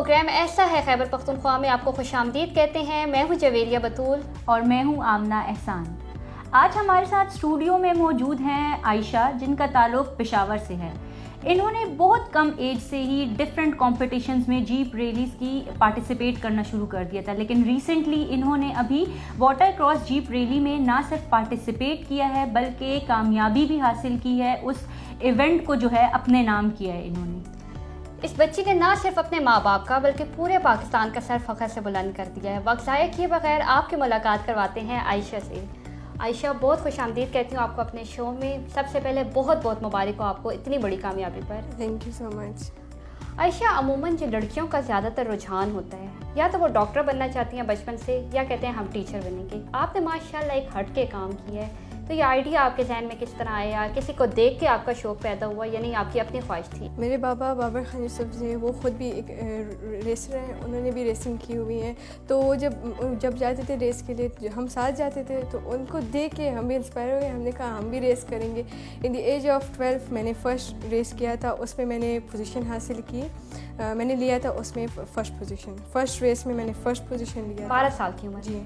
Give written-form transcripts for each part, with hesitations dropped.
Programme ऐसा है खैबर पख्तूनख्वा में आपको खुशामदीद कहते हैं। मैं हूं जवेरिया बतूल और मैं हूं आमना एहसान। आज हमारे साथ स्टूडियो में मौजूद हैं आयशा, जिनका ताल्लुक़ पेशावर से है। इन्होंने बहुत कम एज से ही डिफरेंट कॉम्पिटिशन्स में जीप रैलीज़ की पार्टिसिपेट करना शुरू कर दिया था, लेकिन रिसेंटली इन्होंने अभी वाटर क्रॉस जीप रैली में ना सिर्फ पार्टिसिपेट किया है बल्कि कामयाबी भी हासिल की है। उस इवेंट को जो है अपने नाम किया है इन्होंने। इस बच्ची ने ना सिर्फ अपने माँ बाप का बल्कि पूरे पाकिस्तान का सर फ़ख्र से बुलंद कर दिया है। वक्त ज़ाया किए बगैर आपकी मुलाकात करवाते हैं आयशा से। आयशा, बहुत खुशामदीद कहती हूँ आपको अपने शो में। सबसे पहले बहुत बहुत मुबारक हो आपको इतनी बड़ी कामयाबी पर। Thank you so much. Ayesha, अमूमन जो लड़कियों का ज़्यादातर रुझान होता है, या तो वो डॉक्टर बनना चाहती हैं बचपन से, या कहते हैं हम टीचर बनेंगे। आपने माशाल्लाह एक हट के काम किया है, तो ये आइडिया आपके जहन में किस तरह आया? किसी को देख के आपका शौक़ पैदा हुआ या नहीं आपकी अपनी ख्वाहिश थी? मेरे बाबा बाबर खान यूसुफ जी, वो ख़ुद भी एक रेसर हैं, उन्होंने भी रेसिंग की हुई है। तो वो जब जाते थे रेस के लिए, हम साथ जाते थे, तो उनको देख के हम भी इंस्पायर हो गए। हमने कहा हम भी रेस करेंगे। इन द एज ऑफ 12 मैंने फ़र्स्ट रेस किया था, उसमें मैंने पोजीशन हासिल की। मैंने लिया था उसमें फ़र्स्ट पोजीशन। फ़र्स्ट रेस में मैंने फ़र्स्ट पोजीशन लिया। 12 साल की उम्र जी।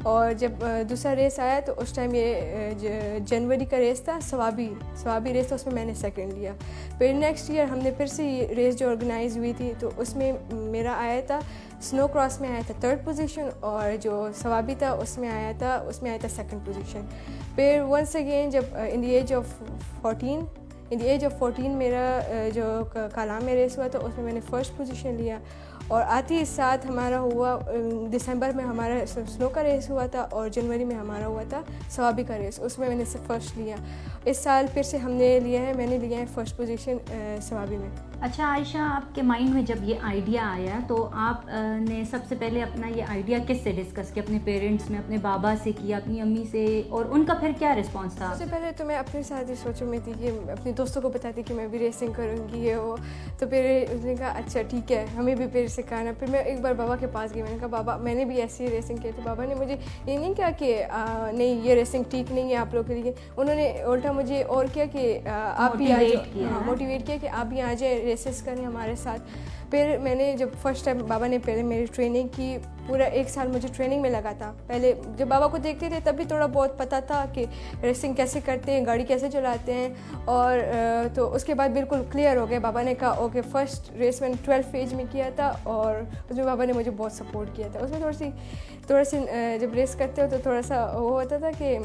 और जब दूसरा रेस आया तो उस टाइम ये जनवरी का रेस था, सवाबी रेस था, उसमें मैंने सेकंड लिया। फिर नेक्स्ट ईयर हमने फिर से ये रेस जो ऑर्गेनाइज हुई थी, तो उसमें मेरा आया था, स्नो क्रॉस में आया था 3rd पोजीशन, और जो सवाबी था उसमें आया था 2nd पोजीशन। फिर वंस अगेन जब इन द एज ऑफ 14 मेरा जो कालाम में रेस हुआ था, उसमें मैंने फ़र्स्ट पोजीशन लिया। और आते ही साथ हमारा हुआ दिसंबर में हमारा स्नो का रेस हुआ था, और जनवरी में हमारा हुआ था सवाबी का रेस, उसमें मैंने सिर्फ फर्स्ट लिया। इस साल फिर से मैंने लिया है फ़र्स्ट पोजीशन सवाबी में। अच्छा आयशा, आपके माइंड में जब ये आइडिया आया तो आप ने सबसे पहले अपना ये आइडिया किस से डिस्कस किया? अपने पेरेंट्स में, अपने बाबा से किया, अपनी अम्मी से, और उनका फिर क्या रिस्पॉन्स था? सबसे पहले तो मैं अपने साथ ही सोचों में थी कि अपने दोस्तों को बताती कि मैं भी रेसिंग करूँगी ये वो। तो फिर उसने कहा अच्छा ठीक है, हमें भी फिर सिखाना। फिर मैं एक बार बाबा के पास गई, मैंने कहा बाबा मैंने भी ऐसी रेसिंग की। तो बाबा ने मुझे ये नहीं कहा कि नहीं ये रेसिंग ठीक नहीं है आप लोग के लिए। उन्होंने उल्टा मुझे और किया कि आप भी आ जाओ, मोटिवेट किया कि आप भी आ जाए, रेसेस करें हमारे साथ। फिर मैंने जब फर्स्ट टाइम बाबा ने पहले मेरी ट्रेनिंग की, पूरा 1 साल मुझे ट्रेनिंग में लगा था। पहले जब बाबा को देखते थे तब भी थोड़ा बहुत पता था कि रेसिंग कैसे करते हैं, गाड़ी कैसे चलाते हैं, और तो उसके बाद बिल्कुल क्लियर हो गया। बाबा ने कहा ओके, फर्स्ट रेस मैंने 12 एज में किया था, और उसमें बाबा ने मुझे बहुत सपोर्ट किया था। उसमें थोड़ी सी जब रेस करते हो तो थोड़ा सा वो होता था कि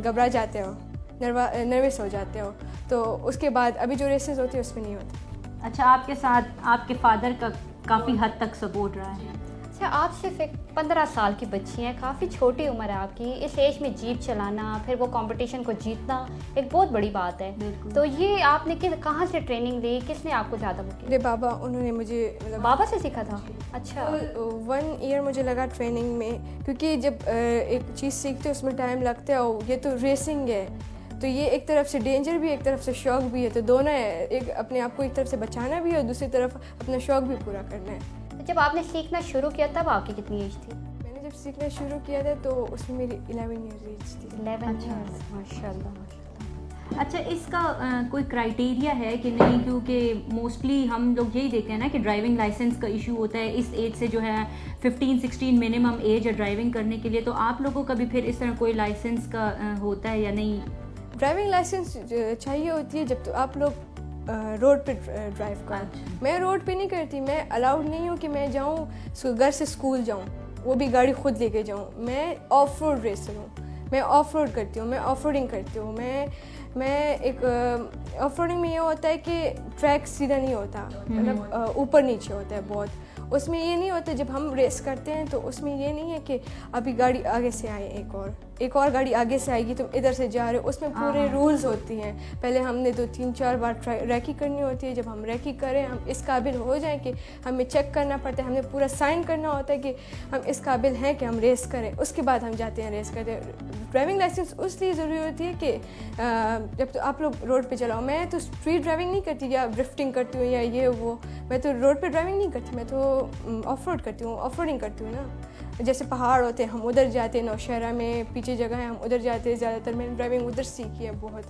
घबरा जाते हो, नर्वस हो जाते हो। तो उसके बाद अभी जो रेसेस होती है उसमें नहीं होता। अच्छा, आपके साथ आपके फादर का काफ़ी हद तक सपोर्ट रहा है? अच्छा, आप सिर्फ एक 15 साल की बच्ची हैं, काफ़ी छोटी उम्र है आपकी। इस एज में जीप चलाना, फिर वो कंपटीशन को जीतना एक बहुत बड़ी बात है। तो ये आपने कहाँ से ट्रेनिंग ली? किसने आपको ज़्यादा वो किया? मेरे बाबा, उन्होंने मुझे बाबा से सीखा था? अच्छा। 1 ईयर मुझे लगा ट्रेनिंग में, क्योंकि जब एक चीज़ सीखते उसमें टाइम लगता है, और ये तो रेसिंग है, तो ये एक तरफ से डेंजर भी है, एक तरफ से शौक़ भी है। तो दोनों है, एक अपने आप को एक तरफ से बचाना भी है और दूसरी तरफ अपना शौक़ भी पूरा करना है। तो जब आपने सीखना शुरू किया तब आपकी कितनी एज थी? मैंने जब सीखना शुरू किया था तो उसमें मेरी 11 ईयर एज थी। 11 ईयर्स, माशाल्लाह। अच्छा, इसका कोई क्राइटेरिया है कि नहीं? क्योंकि मोस्टली हम लोग यही देखते हैं ना कि ड्राइविंग लाइसेंस का इशू होता है। इस एज से जो है 15-16 मिनिमम एज है ड्राइविंग करने के लिए। तो आप लोगों का भी फिर इस तरह कोई लाइसेंस का होता है या नहीं? ड्राइविंग लाइसेंस चाहिए होती है जब तो आप लोग रोड पे ड्राइव करो। अच्छा। मैं रोड पे नहीं करती, मैं अलाउड नहीं हूँ कि मैं जाऊँ घर से स्कूल जाऊँ, वो भी गाड़ी खुद लेके जाऊँ। मैं ऑफ रोड रेसर हूँ, मैं ऑफ रोड करती हूँ, मैं ऑफ रोडिंग करती हूँ। मैं एक ऑफ रोडिंग में ये होता है कि ट्रैक सीधा नहीं होता, मतलब ऊपर नीचे होता है बहुत। उसमें ये नहीं होता, जब हम रेस करते हैं तो उसमें ये नहीं है कि अभी गाड़ी आगे से आए, एक और गाड़ी आगे से आएगी, तुम इधर से जा रहे हो। उसमें पूरे रूल्स होती हैं। पहले हमने 2-3-4 बार रैकी करनी होती है। जब हम रैकी करें, हम इस काबिल हो जाएं कि हमें चेक करना पड़ता है, हमने पूरा साइन करना होता है कि हम इस काबिल हैं कि हम रेस करें, उसके बाद हम जाते हैं रेस करते हैं। ड्राइविंग लाइसेंस उसलिए ज़रूरी होती है कि जब तो आप लोग रोड पे चलाओ। मैं तो स्ट्रीट ड्राइविंग नहीं करती या ड्रिफ्टिंग करती हूँ या ये वो, मैं तो रोड पे ड्राइविंग नहीं करती, मैं तो ऑफ रोड करती हूँ, ऑफ रोडिंग करती हूँ ना। जैसे पहाड़ होते हैं, हम उधर जाते हैं, नौशहरा में पीछे जगह है, हम उधर जाते हैं ज़्यादातर। मैंने ड्राइविंग उधर सीखी है बहुत,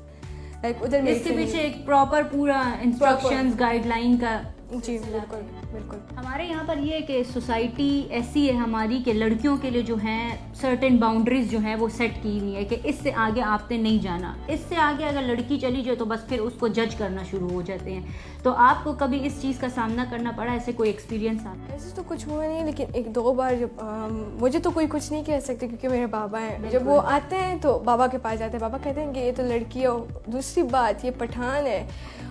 लाइक उधर। इसके पीछे एक प्रॉपर पूरा इंस्ट्रक्शंस गाइडलाइन का جی بالکل بالکل. ہمارے یہاں پر یہ ہے کہ سوسائٹی ایسی ہے ہماری کہ لڑکیوں کے لیے جو ہیں سرٹن باؤنڈریز جو ہیں وہ سیٹ کی ہوئی ہے کہ اس سے آگے آپ نے نہیں جانا, اس سے آگے اگر لڑکی چلی جائے تو بس پھر اس کو جج کرنا شروع ہو جاتے ہیں. تو آپ کو کبھی اس چیز کا سامنا کرنا پڑا, ایسے کوئی ایکسپیرینس آپ؟ ایسے تو کچھ ہوا نہیں, لیکن ایک دو بار جب مجھے تو کوئی کچھ نہیں کہہ سکتے کیونکہ میرے بابا ہیں, جب وہ آتے ہیں تو بابا کے پاس جاتے ہیں, بابا کہتے ہیں کہ یہ تو لڑکی ہے, دوسری بات یہ پٹھان ہے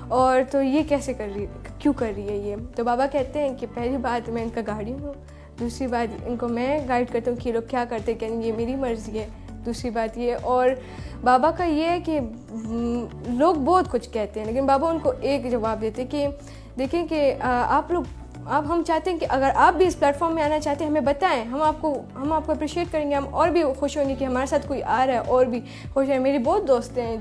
اور تو یہ کیسے کر رہی کیوں کر رہی ہے یہ. تو بابا کہتے ہیں کہ پہلی بات میں ان کا گارڈین ہوں, دوسری بات ان کو میں گائیڈ کرتا ہوں کہ لوگ کیا کرتے ہیں, کہ یہ میری مرضی ہے, دوسری بات یہ. اور بابا کا یہ ہے کہ لوگ بہت کچھ کہتے ہیں لیکن بابا ان کو ایک جواب دیتے کہ دیکھیں کہ ہم چاہتے ہیں کہ اگر آپ بھی اس پلیٹ فارم میں آنا چاہتے ہیں ہمیں بتائیں, ہم آپ کو اپریشیٹ کریں گے, ہم اور بھی خوش ہوں گے کہ ہمارے ساتھ کوئی آ رہا ہے اور بھی خوش ہیں. میری بہت دوست ہیں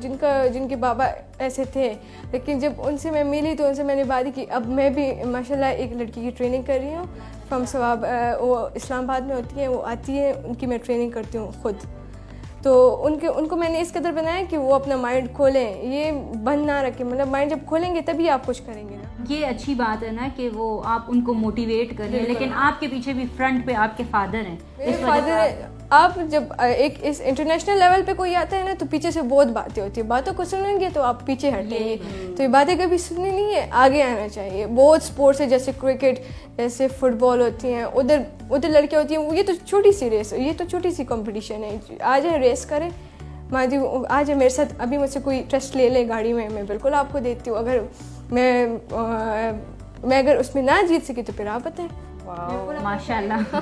جن کے بابا ایسے تھے, لیکن جب ان سے میں ملی تو ان سے میں نے بات کی. اب میں بھی ماشاءاللہ ایک لڑکی کی ٹریننگ کر رہی ہوں فرام ثواب, وہ اسلام آباد میں ہوتی ہے, وہ آتی ہے, ان کی میں ٹریننگ کرتی ہوں خود. تو ان کو میں نے اس قدر بنایا کہ وہ اپنا مائنڈ کھولیں, یہ بند نہ رکھیں, مطلب مائنڈ جب کھولیں گے تبھی آپ کچھ کریں گے نا. یہ اچھی بات ہے نا کہ وہ آپ ان کو موٹیویٹ کریں, لیکن آپ کے پیچھے بھی فرنٹ پہ آپ کے فادر ہیں. میرے فادر, آپ جب ایک اس انٹرنیشنل لیول پہ کوئی آتا ہے نا تو پیچھے سے بہت باتیں ہوتی ہیں, باتوں کو سنیں گے تو آپ پیچھے ہٹیں گے. تو یہ باتیں کبھی سننی نہیں ہے, آگے آنا چاہیے. بہت اسپورٹس ہے جیسے کرکٹ, جیسے فٹ بال ہوتی ہیں, ادھر لڑکیاں ہوتی ہیں, یہ تو چھوٹی سی ریس, یہ تو چھوٹی سی کمپٹیشن ہے. آ جائیں ریس کریں, ماجی آ جائیں میرے ساتھ, ابھی مجھ سے کوئی ٹیسٹ لے لیں گاڑی میں بالکل آپ کو دیتی ہوں. اگر میں اگر اس میں نہ جیت سکی تو پھر آپ بتائیں. ماشاء اللہ.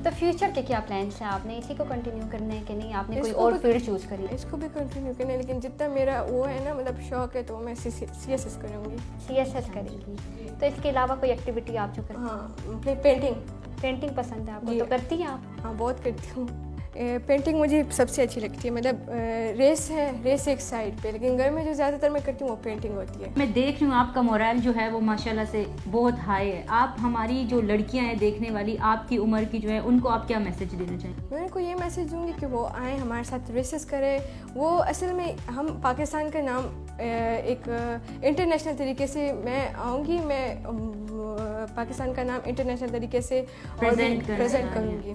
تو فیوچر کے کیا پلانس ہیں, آپ نے اسی کو کنٹینیو کرنا ہے کہ نہیں آپ نے کوئی اور فیلڈ چوز کری؟ اس کو بھی کنٹینیو کرنا ہے, لیکن جتنا میرا وہ ہے نا مطلب شوق ہے تو میں سی ایس ایس کروں گی. سی ایس ایس کریں گی. تو اس کے علاوہ کوئی ایکٹیویٹی آپ جو کریں؟ ہاں, پینٹنگ پسند ہے آپ کو, تو کرتی ہیں آپ؟ ہاں بہت کرتی ہوں. پینٹنگ مجھے سب سے اچھی لگتی ہے. مطلب ریس ایک سائڈ پہ, لیکن گھر میں جو زیادہ تر میں کرتی ہوں وہ پینٹنگ ہوتی ہے. میں دیکھ رہی ہوں آپ کا مورال جو ہے وہ ماشاءاللہ سے بہت ہائی ہے. آپ ہماری جو لڑکیاں ہیں دیکھنے والی, آپ کی عمر کی جو ہے, ان کو آپ کیا میسج دینا چاہیں؟ میں ان کو یہ میسج دوں گی کہ وہ آئیں ہمارے ساتھ ریسز کریں. وہ اصل میں ہم پاکستان کا نام ایک انٹرنیشنل طریقے سے میں آؤں گی, میں پاکستان کا نام انٹرنیشنل طریقے سے پریزنٹ کروں گی.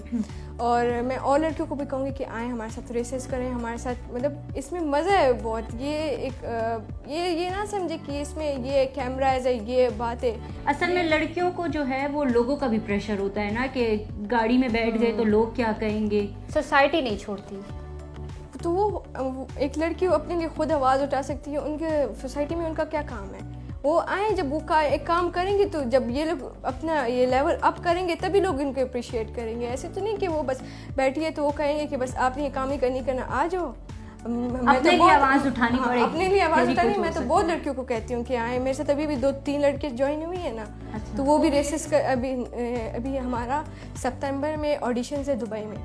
اور میں اور لڑکیوں کو بھی کہوں گی کہ آئیں ہمارے ساتھ ریسز کریں, ہمارے ساتھ, مطلب اس میں مزہ ہے بہت. یہ نہ سمجھے کہ اس میں یہ کیمراز ہے, یہ بات ہے. اصل میں لڑکیوں کو جو ہے وہ لوگوں کا بھی پریشر ہوتا ہے نا کہ گاڑی میں بیٹھ گئے تو لوگ کیا کہیں گے, سوسائٹی نہیں چھوڑتی. تو وہ ایک لڑکی اپنے لیے خود آواز اٹھا سکتی ہے. ان کے سوسائٹی میں ان کا کیا کام ہے, وہ آئیں جب وہ ایک کام کریں گی تو جب یہ لوگ اپنا یہ لیول اپ کریں گے تبھی لوگ ان کو اپریشیٹ کریں گے. ایسے تو نہیں کہ وہ بس بیٹھی ہے تو وہ کہیں گے کہ بس آپ نے یہ کام ہی کرنا, آ جاؤ اپنے لیے آواز اٹھانی پڑے گی. اپنے لیے آواز اٹھانی. میں تو بہت لڑکیوں کو کہتی ہوں کہ آئیں میرے ساتھ. ابھی بھی 2-3 لڑکیاں جوائن ہوئی ہیں نا, تو وہ بھی ریسز ابھی ہمارا سپتمبر میں آڈیشنز ہے دبئی میں,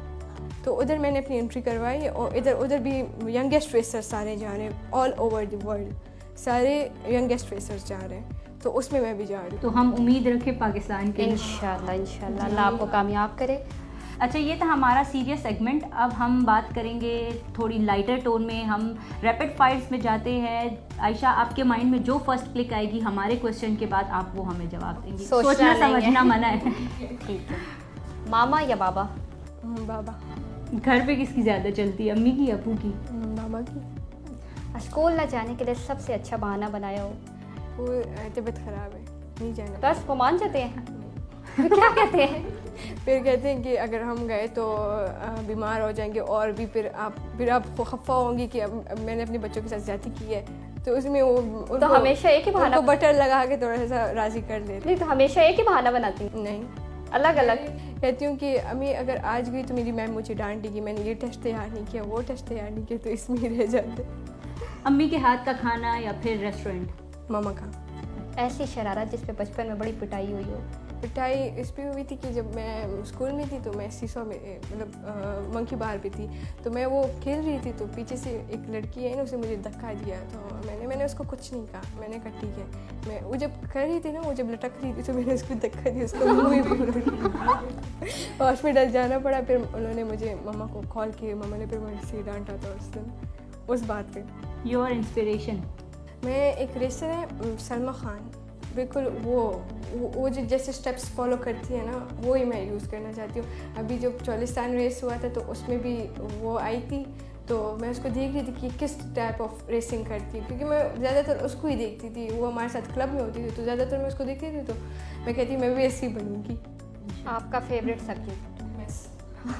تو ادھر میں نے اپنی انٹری کروائی. اور ادھر بھی ینگیسٹ ریسر سارے جا رہے ہیں, آل اوور دی ورلڈ سارے ینگیسٹ ریسرز جا رہے ہیں, تو اس میں بھی جا رہی ہوں. تو ہم امید رکھیں پاکستان کے. انشاءاللہ اللہ آپ کو کامیاب کرے. اچھا, یہ تھا ہمارا سیریس سیگمنٹ. اب ہم بات کریں گے تھوڑی لائٹر ٹون میں. ہم ریپڈ فائرز میں جاتے ہیں. عائشہ, آپ کے مائنڈ میں جو فرسٹ کلک آئے گی ہمارے کوشچن کے بعد آپ وہ ہمیں جواب دیں گی. سوچنا سمجھنا منع ہے. ٹھیک ہے. ماما یا بابا؟ بابا. گھر پہ کس کی زیادہ چلتی ہے, امی کی یا ابو کی؟ بابا کی. اسکول نہ جانے کے لیے سب سے اچھا بہانہ بنایا ہو؟ وہ طبیعت خراب ہے, نہیں جانا. بس وہ مان جاتے ہیں؟ کیا کہتے ہیں پھر کہتے ہیں کہ اگر ہم گئے تو بیمار ہو جائیں گے, اور بھی پھر آپ خفا ہوں گی کہ اب میں نے اپنے بچوں کے ساتھ زیادتی کی ہے. تو اس میں وہ تو ہمیشہ ایک ہی بہانہ بٹر لگا کے تھوڑا سا راضی کر لیتے. نہیں, تو ہمیشہ ایک ہی بہانہ بناتی ہیں؟ نہیں, الگ الگ کہتی ہوں کہ امی اگر آج گئی تو میری میم مجھے ڈانٹے گی, میں نے یہ ٹیسٹ تیار نہیں کیا, وہ ٹیسٹ تیار نہیں کیا, تو اس میں ہی رہ جاتے. امی کے ہاتھ کا کھانا یا پھر ریسٹورینٹ؟ ماما کا. ایسی شرارت جس پہ بچپن میں بڑی پٹائی ہوئی ہو؟ پٹائی اس پہ ہوئی تھی کہ جب میں اسکول میں تھی تو میں سیسو میں مطلب منکی بار پہ تھی, تو میں وہ کھیل رہی تھی, تو پیچھے سے ایک لڑکی ہے نا, اسے مجھے دھکا دیا. تو میں نے اس کو کچھ نہیں کہا, میں نے کہا ٹھیک ہے. وہ جب کر رہی تھی نا, وہ جب لٹک رہی تھی تو میں نے اس کو دھکا دیا, اس کو منہ ہی پورا ہاسپٹل جانا پڑا. پھر انہوں نے مجھے مما کو کال کی, مما نے پھر مجھ سے ڈانٹا تھا اس دن اس بات پہ. Your inspiration? میں ایک ریسر ہے سلما خان, बिल्कुल वो जो जैसे स्टेप्स फॉलो करती है ना, वो ही मैं यूज़ करना चाहती हूँ। अभी जब चालिस्तान रेस हुआ था तो उसमें भी वो आई थी, तो मैं उसको देख रही थी कि किस टाइप ऑफ रेसिंग करती है, क्योंकि मैं ज़्यादातर उसको ही देखती थी। वो हमारे साथ क्लब में होती थी तो ज़्यादातर मैं उसको देखती थी, तो मैं कहती मैं भी ऐसी बनूँगी। आपका फेवरेट सब्जेक्ट? मैथ्स।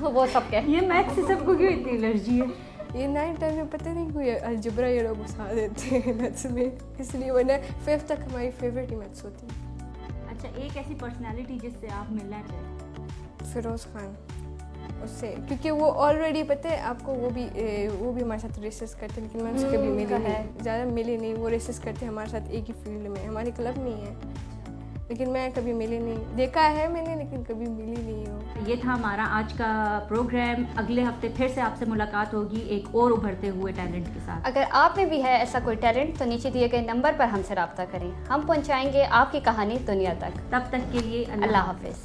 वो सब क्या? ये मैथ से सबको क्यों इतनी एलर्जी है? ये 9-10 में पता नहीं कोई अलजबरा ये लोग घुसा देते हैं मैथ्स में, इसलिए वरना 5th तक हमारी फेवरेट ही मैथ्स होती है। अच्छा, एक ऐसी पर्सनालिटी जिससे आप मिलना चाहें? फिरोज़ खान, उससे, क्योंकि वो ऑलरेडी पता है आपको, वो भी हमारे साथ रेसेस करते हैं, लेकिन मैं उनसे कभी मिली नहीं, ज़्यादा मिली नहीं। वो रेसेस करते हैं हमारे साथ एक ही फील्ड में, हमारे क्लब में ही है, लेकिन मैं कभी मिली नहीं। देखा है मैंने लेकिन कभी मिली नहीं हूँ। ये था हमारा आज का प्रोग्राम। अगले हफ्ते फिर से आपसे मुलाकात होगी एक और उभरते हुए टैलेंट के साथ। अगर आप में भी है ऐसा कोई टैलेंट तो नीचे दिए गए नंबर पर हमसे रब्ता करें, हम पहुंचाएंगे आपकी कहानी दुनिया तक। तब तक के लिए अल्लाह हाफिज़।